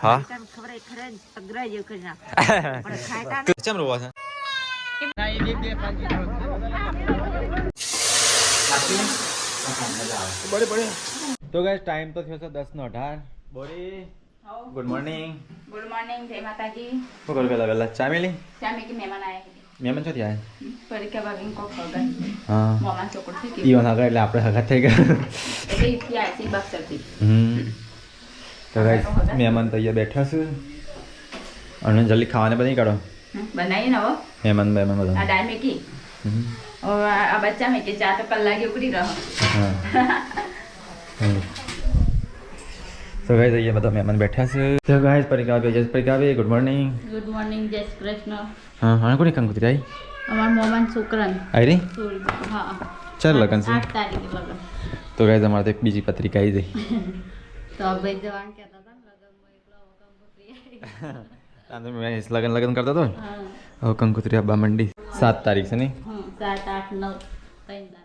હા ખબર ખરે અગ્રહ જેવું કરી નાખ પણ ખાતા કેમ રોવા છે તો ગાઈસ ટાઈમ તો થયો છે 10:18 બોરી ગુડ મોર્નિંગ જય માતાજી શું કરું પેલા ચા મેલી ચા મેકી મહેમાન આયા મહેમાન છો ત્યાં પરીક્ષા ભાગીને કોક ખબર હા મોમાં ચોકડ થઈ ગઈ ઈવન આગળ એટલે આપણે હગા થઈ ગયા એટલે ઇતિહાસ છે બક્સરથી તો ગાઈસ મહેમાન તો અહીંયા બેઠા છે અને જલ્દી ખાવાને બની કાઢો બનાવીએ ને હવે મહેમાન બધા આ દાળ મેકી આ બચ્ચા મેકી ચા તો કલાકે ઉકળી રહ્યો હા તો ગાઈસ અહીંયા બધા મહેમાન બેઠા છે તો ગાઈસ પરીક્ષા ગુડ મોર્નિંગ જય શ્રી કૃષ્ણ હા હા કોની કંકુતરી આવી અમાર મોમાન છોકરાને આવી રહી હા ચાલ લગન છે 8 તારીખે લગન તો ગાઈસ અમારે તો એક બીજી પત્રિકા આવી ગઈ તો ભાઈ જવાન કહેતા હતા ને લગનમાં એકલા કંકોત્રી લગન કરતા હતો હવે કંકુતરી આવવા માંડી 7 તારીખ છે નહીં 7 8 9 3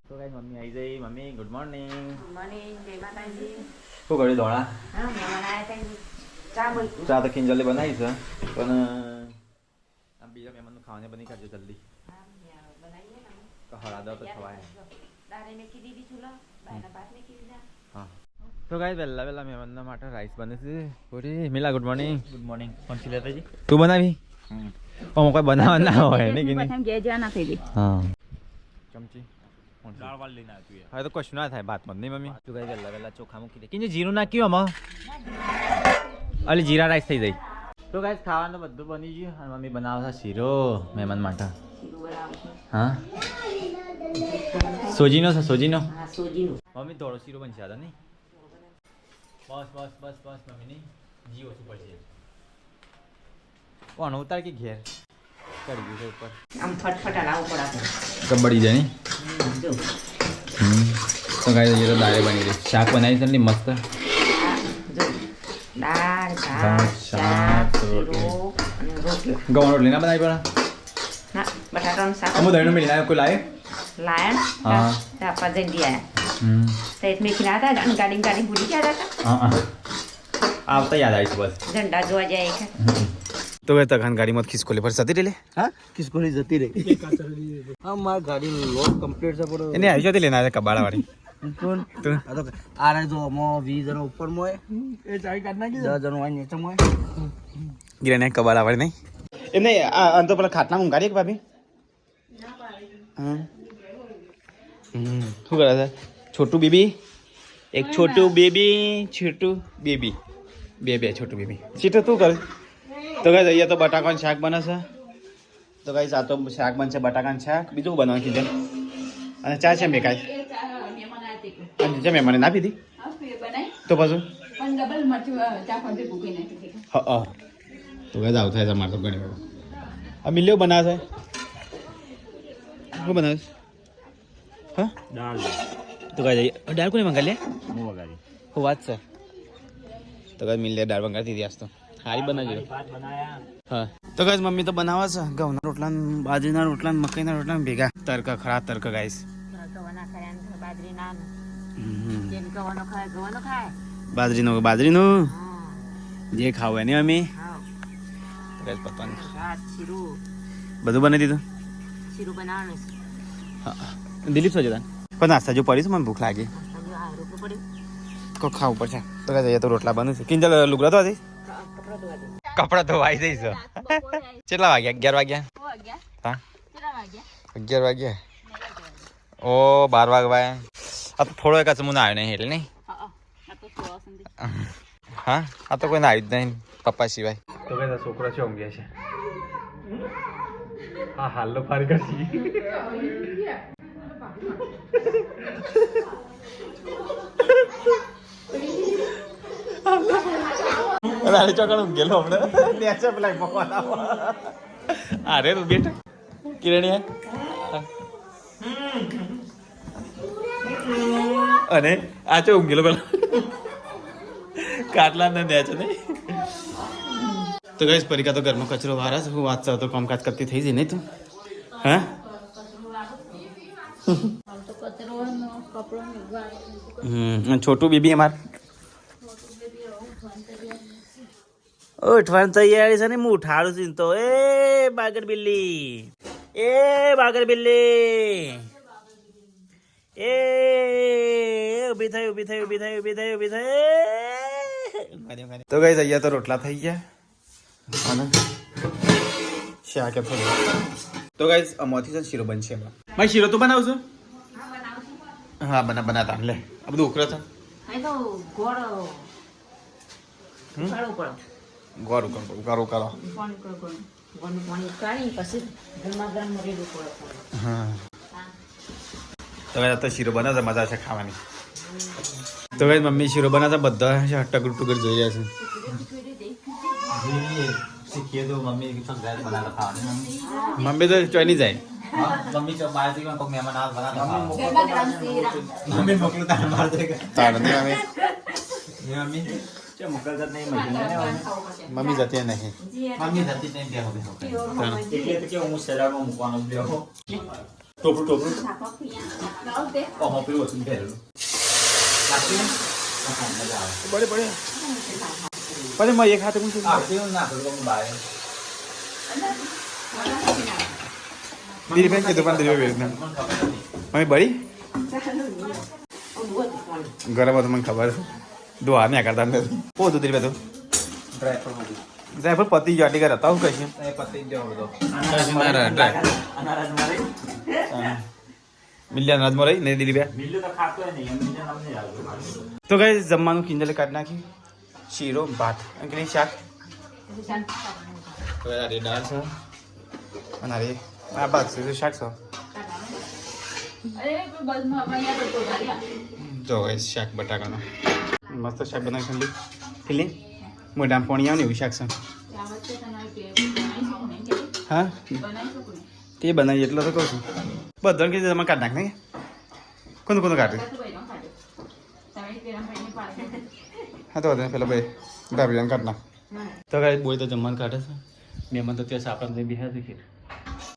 તો ગાઈસ મમ્મી આવી ગઈ મમ્મી ગુડ મોર્નિંગ જય માતાજી શું કર્યું દોડા હા મહેમાન આયા ચા બોલ ચા તો ખીંજલી બનાવી છે પણ આ બીજા મહેમાનનું ખાવાને બની કાઢજો જલ્દી બનાવીએ ને હળાદો તો થવાય દારે મેકી દીધી ચૂલા બાયના ભાત મેકી દીધા હા તો ગાઈસ વહેલા મહેમાનના માટે રાઈસ બને છે પૂરી મિલા ગુડ મોર્નિંગ કોણ છે લેતાજી તું બનાવી કોઈ બનાવવા ના હોય ને કે નહીં ઘેર જવા ના થઈ ગઈ હા ચમચી દાળ વાળ લઈને આવ્યું હા તો કશું ના થાય ભાતમાં નહીં મમ્મી તું ગાઈસ વહેલા ચોખા મૂકી દે કે જીરું નાખ્યું આમાં અલી જીરા રાઈસ થઈ જાય તો ગાઈસ ખાવાનું બધું બની ગયું અને મમ્મી બનાવતા શીરો મહેમાન માટે હા સોજીનો છે સોજીનો હા સોજીનું મમ્મી થોડો શીરો બનશે આદા નહીં બસ મમ્મી નહીં જી ઓછું પડશે કોણ ઉતાર કે ઘેર ચડી ગયું છે ઉપર આમ ફટફટ હલાવવું પડે કબડી જાય નહીં જો તો ગાઈસ એ તો દાળે બની ગઈ શાક બનાવી છે ને મસ્ત જો દાળ ભાત, શાક, શીરો અને રોટલા ગૌણ રોટલી ના બનાવી પણ ના બટાટાનું શાક અમુક દહીંનું મિલી ના કોઈ લાવે લાયણ હા. આપા જલ્દી આયા તો એક મેં ખીલા હતા ગાડી ભૂલી ગયા હતા હા આવતા યાદ આવી છે બસ ઝંડા જોવા જાય છે તો ગઈ તખાન ગાડીમાં ખિસકોલી પર સતી લે હા કિસકોલી જતી રહી હા મારી ગાડી લોક કમ્પ્લીટ છે પણ એને આવી જતી લેના કબાડા વાળી કોણ તું આ તો આ રે જો મો 20 જણ ઉપર મોય એ ચાવી કાઢ નાખી 10 જણ આ નીચે મોય ગિરને કબાડા વાળી નહીં એમને આ તો પેલા ખાટલા ઊંઘાડી કે ભાભી શું કરે છે છોટું બેબી એક છોટું બેબી બે છોટું બેબી ચીટું તું કરે તો ગાઈસ અહીંયા તો બટાકાનું શાક બને છે તો ગાઈસ આ તો શાક બનશે બટાકાનું શાક બીજું બનાવવાનું કીધું અને ચા છે મેં કાંઈ અને જે મહેમાને ના પીધી તો પાછું હા તો ગાઈસ આવું થાય છે અમારે તો ઘણી વાર આ મિલ્યો બનાવે છે શું બનાવે હા દાળ તો ગાઈસ દાળ કોને મંગા લે મો વગાડી હું વાત છે તો ગાઈસ મિલ્લે દાળ મંગાવી દીધી આજ તો સારી બનાવજો હા તો ગાઈસ મમ્મી તો બનાવે છે ઘઉંના રોટલા બાજરીના રોટલા મકાઈના રોટલા ભેગા તડકા ખરા તડકા ગાઈસ બાજરીનું જે ખાવું એને અમે ગાઈસ પતા બધું બનાવી દીધું હા દિલીપ સોજો પણ નાસ્તા જો પડી છે મને ભૂખ લાગી કોઈ ખાવું પડશે તો ગાઈસ તો રોટલા બને છે કિંજલ લુગડા તો હતી કપડા ધોવાઈ જઈશ કેટલા વાગ્યા 11 વાગ્યા હા 11 વાગ્યા ઓ 12 વાગવા આ તો થોડો એક મને આવ્યો નહીં એટલે નહીં હા આ તો કોઈને આવ્યું જ નહીં પપ્પા સિવાય તો કઈ છોકરા છે ઊંઘ્યા છે હા હાલો ફારી કરશી રાણી ચોકડ ઊંઘેલો હમણાં નેચે પેલા પકવાન અરે તું બેઠ કિરણી અને આ ચો ઊંઘેલો પેલા કાટલા ને નેચે નહીં તો ગઈશ પરીકા તો ઘરમાં કચરો વારા છે હું વાત તો કામકાજ કરતી થઈ જઈ નહીં તું હા અને છોટું બેબી અમાર ઉઠવાની તૈયારી છે ને હું ઉઠાડું છું તો એ બાગર બિલ્લી એ ઊભી થઈ તો ગઈ અહીંયા તો રોટલા થઈ ગયા અને શાક થઈ તો ગાઈસ આમાંથી છે શીરો બનશે ભાઈ શીરો તો બનાવશો હા બનાતા લે આ બધું ઉકળે છે ગોળ ઉકાળો હા તો શીરો બનાવતા મજા છે ખાવાની તો ભાઈ મમ્મી શીરો બનાવતા બધા ટગર જોઈ રહ્યા છે શીખીએ તો મમ્મી બનાવતા ખાવાની મમ્મી તો ચોઈ નહીં જાય મમ્મી તો બહાર થી કોઈ મહેમાન આવે બનાવતા મમ્મી મોકલું તારે બહાર થી મમ્મી કે મોકલતા નહીં મમ્મી જતી નહીં મમ્મી જતી નહીં બે હવે એટલે તો કે હું શેરામાં મૂકવાનો બેહો ટોપરું ઓહો પેલું વસ્તુ પહેરેલું બડે મેં એક હાથે હું ના પેલું બહાર દીદી બેન કીધું પણ દીદી બેન મમ્મી બળી ગરમ હતો મને ખબર છે દોહા ને કરતા પોતું દીદી બેન ડ્રાયફ્રૂટ પતી ગયો આટલી ઘર હતા હું કહીએ પતી ગયો બધો મિલિયન અનાજમાં રહી નહીં દીદી બે મિલ્લું તો ખાતો નહીં મિલ્લું અમને આવતું તો કઈ જમવાનું કિંજલે કાઢી નાખ્યું શીરો ભાત અંકલી શાક તો અરે દાળ છે અને અરે આ ભાત છે શાક છે તો શાક બટાકાનો મસ્ત શાક બનાવી ફિલિંગ મોઢામાં પાણી આવે ને એવું શાક છે હા તે બનાવી એટલો તો કહું છું બધા કીધું તમે કાઢ નાખ નહીં કોનું કાઢે હા તો પેલા ભાઈ ડાબી કાઢ નાખ તો ગાય બોય તો જમવાનું કાઢે છે મહેમાન તો ત્યાં સાપડા બિહાર છે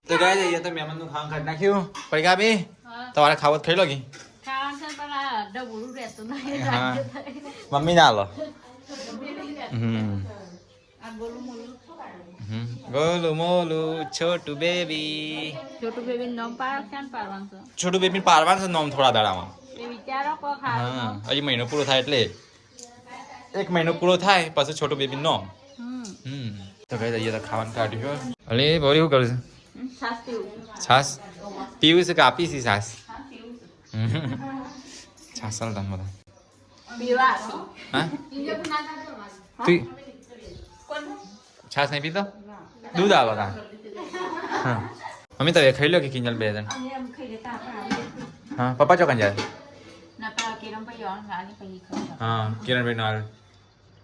તો ગાય જઈએ તો મહેમાનનું ખાવાનું કાઢી નાખ્યું પડી બી તમારે ખાવો ખાઈ લો કે હા મમ્મી ના લો ગોલું મોલું છોટું બેબી છોટું બેબી પારવાનું છે નોમ થોડા દાડામાં હા હજી મહિનો પૂરો થાય એટલે એક મહિનો પૂરો થાય પછી છોટું બેબી નોમ તો કઈ જઈએ તો ખાવાનું કાઢ્યું અરે બોરી શું કરું છું છાસ પીવું છે કે આપી છે છાસ છાસ ચાલતા બધા હા તું છાસ નહીં પીતો દૂધ આવો કા હા મમ્મી તમે ખાઈ લો કે કિંજલ બે જણ હા પપ્પા ચોકન જાય હા કિરણભાઈ નો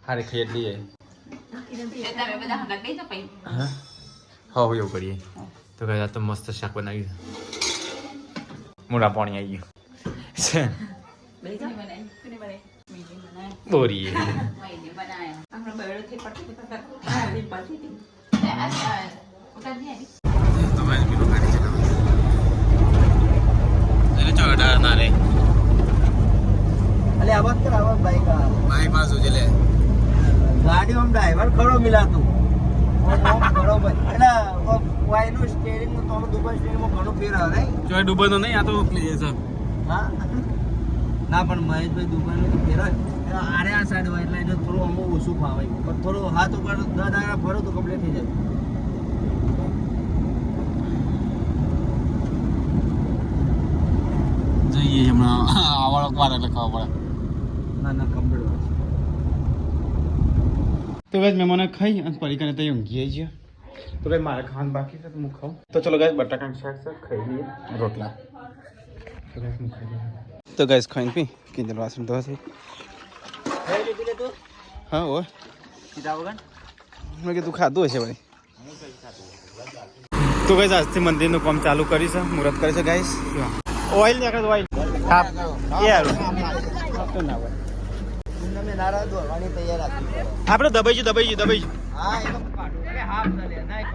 હારે ખાઈ જ લઈએ હા એવું કરીએ તો કઈ તો મસ્ત શાક બનાવ્યું મોડા પાણી આવી ગયું બોરીએ ગાડીમાં ડ્રાઈવર ખરો મિલાતું બરોબર એટલે વાયનું સ્ટેરિંગ થોડું દુબઈ સ્ટેરિંગમાં ઘણું ફેર આવે જો ડૂબો તો નહીં આ તો હા ના પણ મહેશભાઈ દુબઈનું તો ફેર આરે આ સાઈડ હોય એટલે એને થોડું અમુક ઓછું ફાવે પણ થોડું હાથ ઉપર 10 દાડા ફરો તો કમ્પ્લીટ થઈ જાય જઈએ હમણાં આવડો વાર એટલે ખબર પડે ના કમ્પ્લીટ તો ગાઈસ મહેમાનો ખાઈ અને પરીકાને ત્યાં ઊંઘીએ છીએ તો ગાઈસ મારે ખાવાનું બાકી છે તો હું ખાઉં તો ચલો ગાઈસ બટાકાનું શાક છે ખાઈ લઈએ રોટલા તો ગાઈસ હું ખાઈ લઈએ તો ગાઈસ ખાઈને પી કિંજલ વાસણ ધોવા છે હા ઓ મેં કીધું ખાધું હશે ભાઈ તો ગાઈસ આજથી મંદિરનું કામ ચાલુ કરી છે મુહૂર્ત કરે છે ગાઈસ ઓઇલ ને આગળ ઓઇલ હા યાર તો ના હોય આપણે દબાઈ ગયું હા એ તો કાઢો અરે હાફ ના લે ના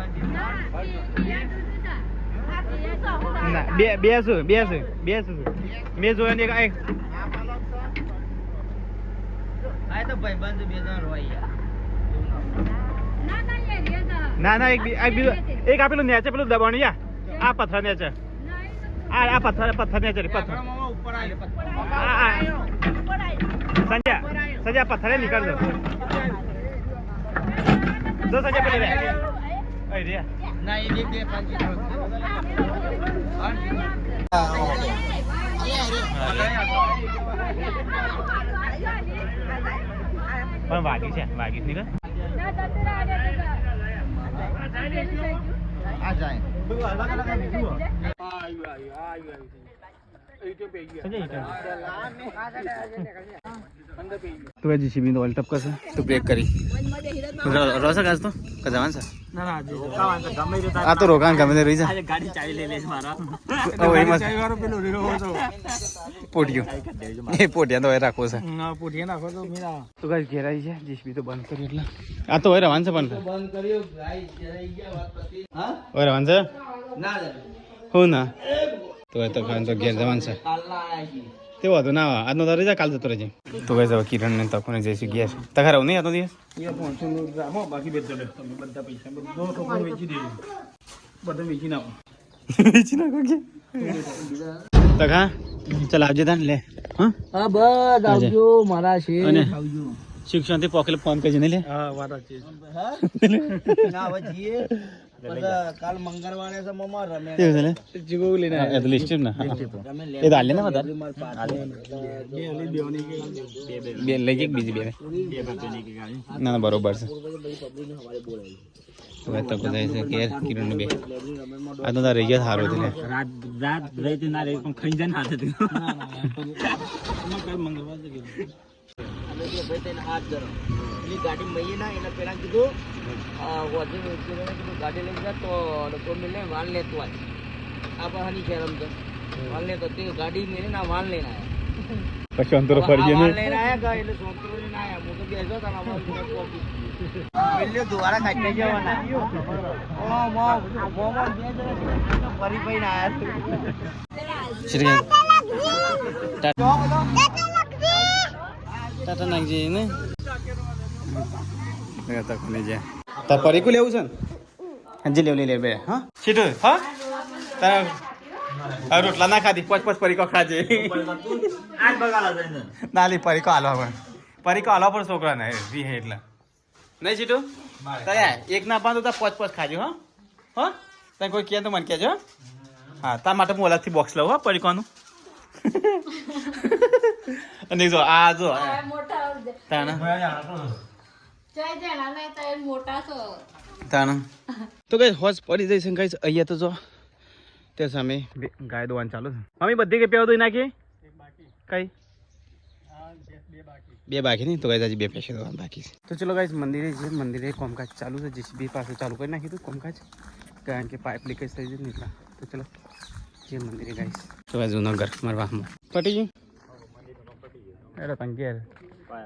ના બે શું મેં જોયા ને એક આ તો ભાઈબંધ બે જણ હોય યાર ના એક આપેલું નેચે પેલું દબાણ યા આ પથ્થર નેચે આ પથ્થર નેચે પથ્થર ઉપર સંજય પથ્થરે નીકળ દો સંજય પેલી રે ના એ બે પાંચી પણ વાગી છે નીકળ આ જાય તું જીસીબી ઓઇલ ટપ કરશે તું બ્રેક કરી રોશે કાજ તો કજાવાન છે આ તો રોકાણ ગમે તે રહી જાય ગાડી ચાવી લઈ લેશ મારા પોટિયો એ પોટિયા તો હવે રાખવો છે પોઠિયા નાખો તો મેરા તો ગાઈસ ઘેરાઈ છે જીસીબી તો બંધ કરી એટલે આ તો હવે રવાન છે બંધ બંધ કર્યો ગાઈસ જઈ ગયા વાત પતી હા હવે રવાન છે ના હું ના તો તો ખાન તો ઘેર જવાન છે કાલના આયા છી તે વાંધો ના આવે આજનો તારે જા કાલ જતો રહેજે તો ગાઈસ હવે કિરણ ને તકોને જઈશું ઘેર તખાર આવું નહીં આતો દિવસ એ 500 ગ્રામ બાકી બેચો લે તમે બધા પૈસા બધો ટોકન વેચી દેજો બધું વેચી નાખો વેચી નાખો કે તખા ચાલ આવજે તાન લે હા બસ આવજો મારા છે અને આવજો શિક્ષણ થી પોકેલે ફોન કરજે ને લે હા વારા છે હા ના હવે જીએ કાલ મંગળવારે છે મમ્મા રમે તે છે લે જીગો લઈને એ તો લિસ્ટ ના રમે એ તો આલે ને વધારે જે અલી બેવાની કે બે લઈ કે બીજી બે ના બરોબર છે તો એ તો બધાય છે કે કિરણ ને બે આ તો તારે રહી સારો છે રાત રહી ના રહી પણ ખાઈ જાય હાથે ના કાલ મંગળવાર છે અમે કે ભાઈ તેને હાથ ધરો એની ગાડી મઈએ ના એને પેલા કીધું વધુ કીધું ગાડી લઈ જા તો લોકો મિલે વાલ લેતો આજ આપણે હની છે રમતો વાલ લેતો તે ગાડી મેલે ના વાલ લઈને આયા પછી અંતર ફરી ગયો વાલ લઈને આયા ગા એટલે સોંતરો લઈને આયા હું તો બેસો તા અમારું મિલ્યો દુવારા કાઢી જવાના ઓ મો બે જણા ફરી પઈને આયા શ્રી ટાટા નાખજે ને તો કોને જાય તાર પરીકુ લેવું છે ને હજી લેવું લે બે હા સીધું હા તારા રોટલા ના ખાધી પોચ પરીકો ખાજે આજ બગાલા જઈને ના લી પરીકો હાલવા પણ છોકરા ને વી હે એટલે નહીં સીધું તારે એક ના પાંચ તો પોચ ખાજો હા હા તને કોઈ કહે તો મને કહેજો હા તાર માટે હું અલગથી બોક્સ લઉં હા પરીકોનું અને જો આ જો તાણા તો કઈ હોજ પડી જઈશ કઈ અહીંયા તો જો તે સામે ગાય દોવાનું ચાલુ છે મમ્મી બધી કઈ પેવા દોઈ નાખી કઈ બે બાકી નહીં તો કઈ હજી બે પૈસા દોવાનું બાકી છે તો ચલો ગાઈસ મંદિરે કોમકાજ ચાલુ છે જીસીબી પાસે ચાલુ કરી નાખ્યું હતું કોમકાજ કારણ કે પાઇપ લીકેજ થઈ જશે ને એટલા તો ચલો જે મંદિરે ગાઈસ તો ગાઈસ જૂનાગર મારા વાહમાં પટી ગયું અરે તંગેર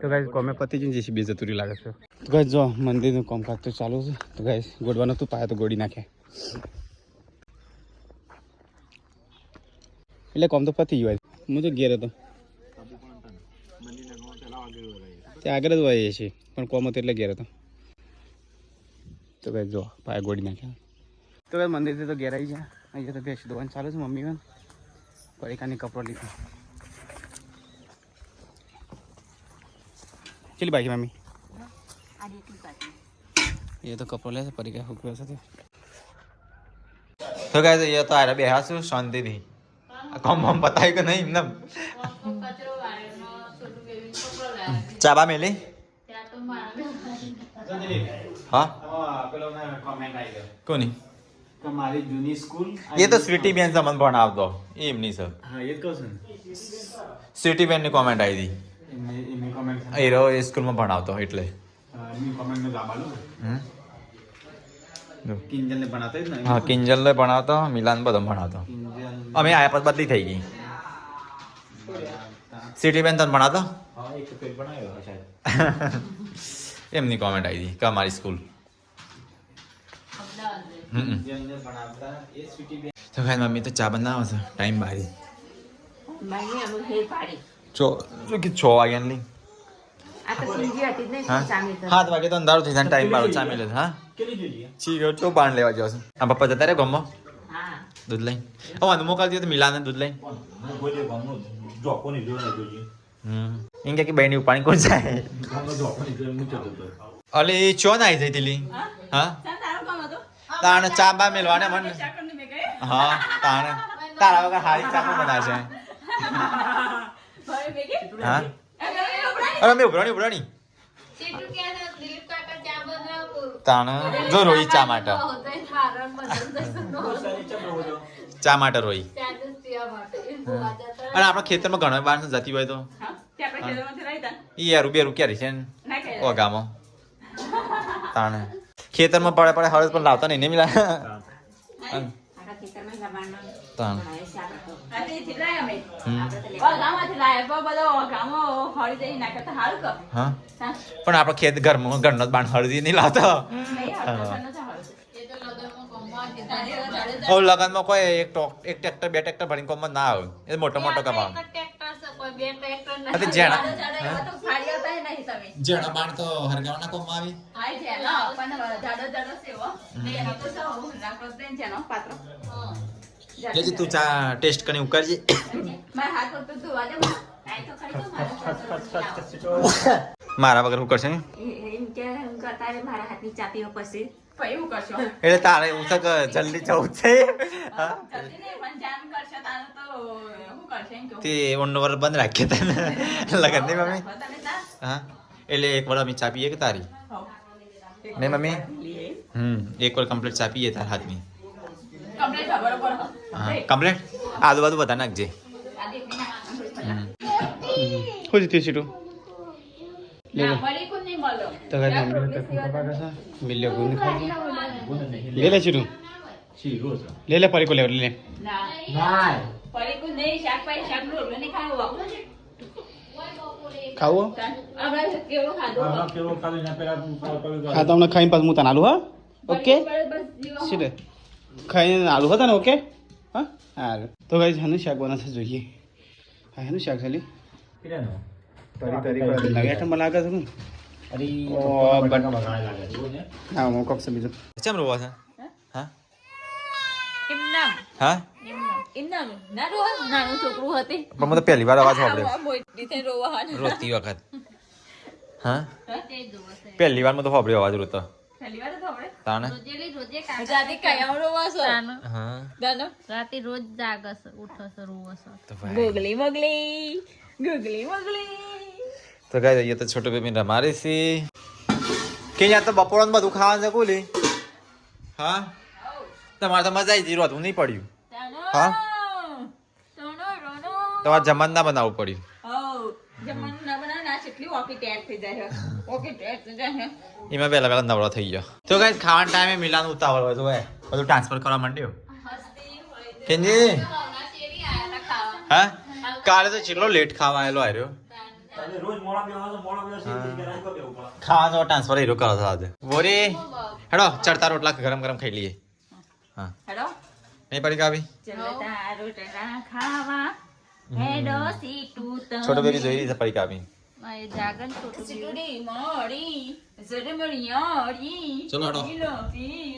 તો ગાઈસ કોમે પતી ગયું જીસીબી જતું લાગે છે તો ગાઈસ જો મંદિરનું કામકાજ તો ચાલુ છે તો ગાઈસ ગોડવાનું તું પાયા તો ગોડી નાખે એટલે કોમ તો પતી ગયું હું તો ઘેર હતો તે આગળ જ વહીએ છીએ પણ કોમ હતો એટલે ઘેર હતો તો ગાઈસ જો પાયા ગોડી નાખ્યા તો ગાઈસ મંદિરથી તો ઘેર આવી જાય અહીંયા તો બેસી દોવાનું ચાલુ છે મમ્મી પણ પરીકાની કપડો લીધો चलिए बाकी मम्मी ये तो कपड़ों ले परी का हुक्म ऐसा तो गाइस ये तो आरा बेहास शांति थी कम हम बताई को नहीं ना चाबा मिली हाँ कोनी તમારી જૂની સ્કૂલ ये तो स्वीटी बेन संबंध बनाव दो ये नहीं सर હા એ કહું છું स्वीटी बेन ने कमेंट आई थी એની કોમેન્ટ એ રો સ્કૂલમાં ભણાવતો એટલે એની કોમેન્ટ નો જવાબ આલો કિંજલ ને ભણાવતો જ ને હા કિંજલ ને ભણાવતો મિલાન બધો ભણાવતો અમે આયા પછી બદલી થઈ ગઈ સિટી બેન તને ભણાવતો હા એક પેજ બનાવ્યો શાયદ એમની કોમેન્ટ આવી હતી કે અમારી સ્કૂલ જેને ભણાવતા એ સ્વીટી બેન તો ખાઈ મમ્મી તો ચા બનાવે છે ટાઈમ બારી મમ્મી અમે હેર પાડી જો કે 6 વાગ્યા ની આ તો સિંજી હતી જ નહીં હા ચામી તો 7 વાગે તો અંધારું થઈ જાય ટાઈમ બારો ચા મેલે હા ચી ગયો તો બાણ લેવા જશે આ પપ્પા જતા રે ગમો હા દૂધ લઈ ઓ અનુ મોકલ દીધું મિલાને દૂધ લઈ ઇંગે કે બહેની પાણી કોણ જાય અલે ચો ના આવી જઈ તીલી હા તાણે ચા બા મેલવાને મન હા તાણે તારા વગર હારી ચા પણ બનાવશે હા અરે મેં ઉભરાણી તાણે જો રોઈ ચા માટે ચા માટે રોઈ અને આપણા ખેતરમાં ઘણા બાર જતી હોય તો ઈ યાર બેરું ક્યારે છે ઓ ગામો તાણે ખેતરમાં પડે પડે હળદ પણ લાવતા નહીં ને મિલા તાણે હા પણ આપણા ખેત ઘરમાં ઘરનો જ બાણ હળદી નહીં લાવતા ઓ લગનમાં કોઈ એક ટ્રેક્ટર બે ટ્રેક્ટર ભરીને કોમ ના આવે એ મોટો મોટો કમાવ જેણા બાણ તો હરગાવના કોમ આવી લેજી તું ચા ટેસ્ટ કરીને ઉકરજી મારા વગર હું કરશે એટલે તારે એવું છે કે જલ્દી જવું છે તે ઓનનો વર બંધ રાખીએ તને લગન નહીં મમ્મી હા એટલે એક વાર અમે ચા પીએ કે તારી નહીં મમ્મી એક વાર કમ્પ્લીટ ચા પીએ તાર હાથની હા કમ્પ્લીટ આદુ બાદુ બધા નાખજે ખુશ થયું સીટું તો ગાય મમ્મી પપ્પા कैसा मिलियो गुन खाई ले ले चिरू ले ले परी को ले ले પરી કો નહીં શાક પાઈ શાક નો નહીં ખાવો ખાવો આપણે કેવો ખાધો ખાતા હમણાં ખાઈને પાછું હું તને આલુ હા ઓકે સીધે ખાઈને આલુ હતા ને ઓકે હા સારું તો ગાય હાનું શાક બનાવશે જોઈએ હા હાનું શાક ખાલી તરી તરી કોઈ નવી આઈટમ બનાવે છે ને હા હું કોક સમજો કેમ રોવા છે હા એમ નામ હા એમ નામ નાનું છોકરું હતી પણ મને પહેલી વાર અવાજ સાંભળ્યો મોટી થઈ રોવાનું રોતી વખત હા પહેલી વાર મને તો સાંભળ્યો અવાજ રોતો પહેલી વાર તો આપણે તાણે જાતે કયા રોવાસો હા દાનો રાતે રોજ જાગસ ઉઠસ રોવસ તો ભાઈ ગોગલી મગલી ગોગલી મગલી તો ગાય ये तो छोटे बेबी रमारे से કે યાર તો બપોરનું બધું ખાવાનું છે કોલી હા તમારે તો મજા આવી જઈ રોતું નહીં પડ્યું હા તમારે જમવાનું ના બનાવવું પડ્યું જમવાનું ના બનાવે ના કેટલી ઓકી ટેટ થઈ જાય ઓકી ટેટ થઈ જાય એમાં પહેલા પહેલા નવરો થઈ ગયો તો ગાય ખાવાના ટાઈમે મિલાન ઉતાવળ હોય તો બધું ટ્રાન્સફર કરવા માંડ્યો કેજી હા કાલે તો ચેટલો લેટ ખાવા આવેલો આવ્યો ખાવાનો ટ્રાન્સફર હીરો કરો છો આજે બોરી હેડો ચડતા રોટલા ગરમ ગરમ ખાઈ લઈએ હા હેડો નહીં પડી કાવી ચલતા રોટલા ખાવા હેડો સીટુ તો છોટો બેબી જોઈ રહી છે પડી કાવી જાગન છોટું સીટુડી મોડી જડમડી યોડી ચલો હેડો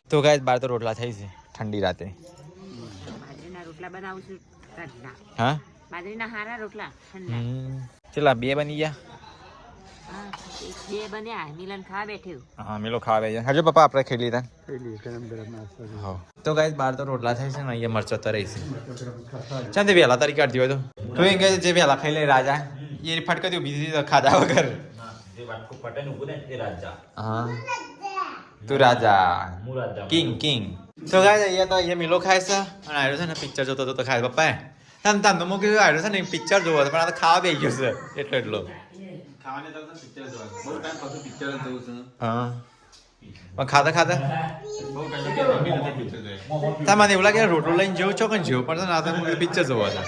તો ગાઈસ બાર તો રોટલા થઈ છે ઠંડી રાતે બાજરીના રોટલા બનાવું છું ઠંડા હા બાજરીના હારા રોટલા ઠંડા ચલા બે બની ગયા બે બન્યા મિલન ખાવા બેઠ્યું હા મેલો ખાવા બે હજુ પપ્પા આપણે ખાઈ લીધા હા તો ગાઈસ બાર તો રોટલા થાય છે ને અહીંયા મરચો તરાઈ છે ચાલ તે વહેલા તારી કાઢતી હોય તો તું એમ કહે જે વહેલા ખાઈ લે રાજા એ ફટકા દઉં બીજી ખાધા વગર હા તું રાજા કિંગ કિંગ તો ગાઈસ અહીંયા તો અહીંયા મિલો ખાય છે અને આવ્યો છે ને પિક્ચર જોતો તો ખાય પપ્પા તને તને મૂકી આવ્યો છે ને પિક્ચર જોવો પણ આ તો ખાવા બે ગયો છે એટલો ખાવાને તો પિક્ચર જોવા બહુ ટાઈમ પછી પિક્ચર જોઉં છું હા પણ ખાતા ખાતા બહુ ટાઈમ મને એવું લાગે રોટલો લઈને જેવું છો પણ જેવું પણ ના તો પિક્ચર જોવા છે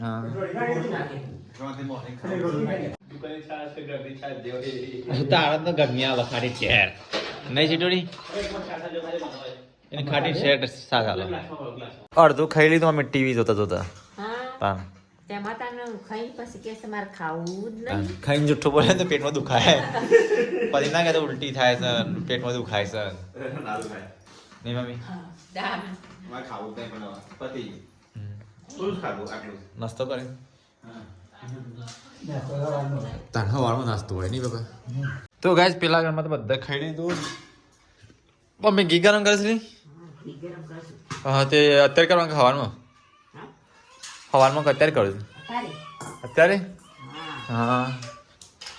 હા તારા તો ગરમી આ વખાડી ચેર નહીં ચીટોડી એને ખાટી શેટ શાક આલો અડધું ખાઈ લીધું અમે ટીવી જોતા જોતા તાન તેમાં તને ખાઈ પછી કે તમારે ખાવું જ નહીં ખાઈને જુઠ્ઠું બોલે તો પેટમાં દુખાય પછી ના કહેતો ઉલટી થાય છે પેટમાં દુખાય છે નહીં મમ્મી ખાવું પણ પતિ નાસ્તો કરે તાર હવારમાં નાસ્તો હોય નહીં બાબા તો ગાઈસ પેલા ઘરમાં તો બધા ખાઈ લીધું મમ્મી ઘી ગરમ કરે છે હા તે અત્યારે કરવાનું હવારમાં હવારમાં અત્યારે કરું છું અત્યારે હા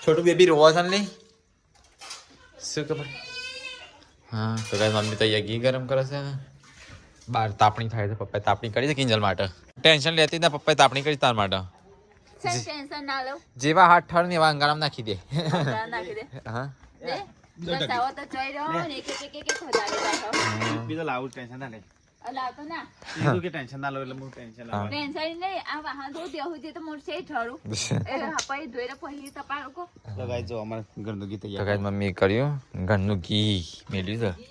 છોટું બેબી રોવા છે ને શું ખબર હા તો ગાઈસ મમ્મી તો અહીંયા ઘી ગરમ કરે છે બહાર તાપણી થાય છે પપ્પાએ તાપણી કરી છે કિંજલ માટે ટેન્શન લેતી ના પપ્પાએ તાપણી કરી તાર માટે ટેન્શન ના લો જેવા હાથ ઠર ને એવા અંગારામ નાખી દે નાખી દે હા બસાવો તો જોઈ રહ્યો ને એક ખોદાડે રાખો બીજો લાવું ટેન્શન ના લે લાવતો ના કીધું કે ટેન્શન ના લો એટલે હું ટેન્શન લાવ ટેન્શન નહીં આ વાહન ધો દેવું છે તો મોર છે ઠરું એ હપાઈ ધોઈને પછી તપાડો કો તો ગાઈસ જો અમાર ઘરનું ઘી તૈયાર તો ગાઈસ મમ્મી કર્યું ઘરનું ઘી મેલ્યું છે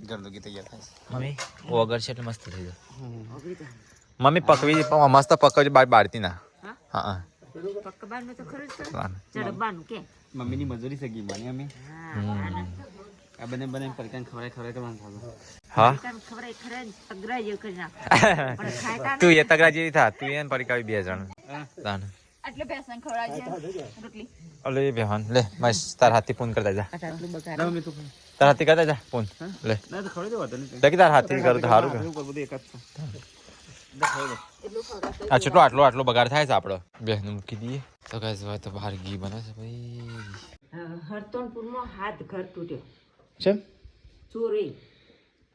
ઘરનું ઘી તૈયાર થાય મમ્મી વગર છે એટલે મસ્ત થઈ જાય મમ્મી પકવી મસ્ત પકવજો બાળતી ના હા પકવાનું તો ખરું છે ચડવાનું કે મમ્મીની મજૂરી છે ઘી માની અમે આ બને પરકાન ખવડાય કરવાનું થાતું હા ખબર ખરે તગરા જેવું કરી નાખ પણ ખાતા તું એ તગરા જેવી થા તું એને પરિકાવી 2 જણ તાન એટલે બેસન ખવડાવજે રોટલી અલે બેહન લે મસ્ત તાર હાથી ફોન કરતા જા આટલું બગાડ મમ્મી તું તાર હાથી કરતા જા ફોન લે ના તો ખવડી દેવા તને લેકી તાર હાથી કર તો સારું એવું કર બધું એક જ છે આ છોટલો આટલો બગાડ થાય છે આપણો બેન મૂકી દઈએ તો ગાઈસ હવે તો બહાર ઘી બને છે ભાઈ હરતોનપુરમાં હાથ ઘર તૂટ્યો છે ચોરી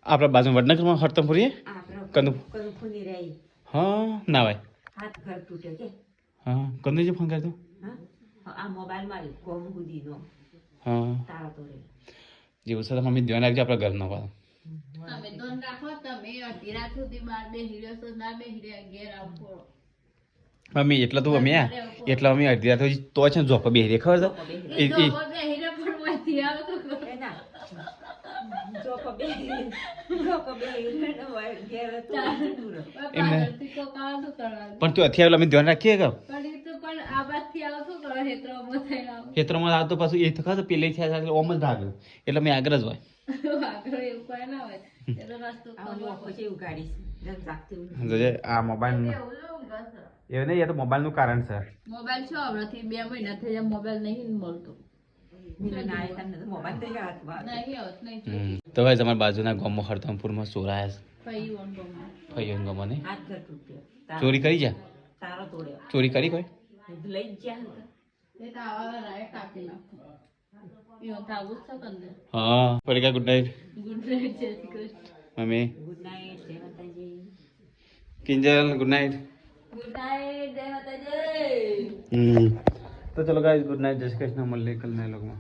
આપણા બાજુ વડનગરમાં હરતમપુરી આપણો કંદુફુની રહી હા ના ભાઈ હાથ ઘર તૂટ્યો કે હા કંદુ જે ફોન કરતો હા આ મોબાઈલ મારી કોમ હુદીનો હા તારા તોરે જેવું છે તો મમ્મી ધ્યાન રાખજો આપણા ઘરનો પાછો તમે ધોન રાખો તમે અડધી રાત સુધી બાર બે હીરો તો ના બે હીરે ઘેર આવકો મમ્મી એટલા તો અમે અડધી રાત તો છે ને જોપ બેહી ખબર છે એ તો બે હીરે પણ માંથી આવતો એના જો કબે નો હોય ઘેર તો દૂર પાછળથી કો કાળું કરવાનું પણ તું અત્યારે અમે ધ્યાન રાખીએ કે પણ એ તો પણ આ બાજથી આવતો કરો હેત્રમાં થઈ આવ ખેતરમાં આવતો પાછું એ તો ખાસ પેલે થયા ઓમ જ ભાગ એટલે મેં આગળ જ હોય આગળ એવું કોઈ ના હોય એ તો રસ્તો આવો પછી ઉગાડી છે જાગતી જોજે આ મોબાઈલ એ નહીં એ તો મોબાઈલનું કારણ છે મોબાઈલ છો હમણાંથી 2 મહિના થઈ જાય મોબાઈલ નહીં મળતો મોબાઈલ થઈ ગયા નહીં આવત નહીં તો ભાઈ તમારા બાજુના ગામમાં હરતમપુરમાં ચોરાયા છે ફઈ ઓન ગમો ફઈઓન ગામમાં નહીં હાથ ઘર તૂટ્યો ચોરી કરી જા તારો તોડ્યો ચોરી કરી કોઈ લઈ ગયા એ તો આવા રાય કાપી નાખો યો તાવું છે કંદે હા પડી ગુડ નાઇટ ગુડ નાઈટ જય Shri Krishna mummy good night જય માતાજી Kinjal good night good night જય માતાજી તો ચલો ગાઈસ ગુડ નાઇટ જય શ્રી કૃષ્ણ મળીએ કલ નए लोग में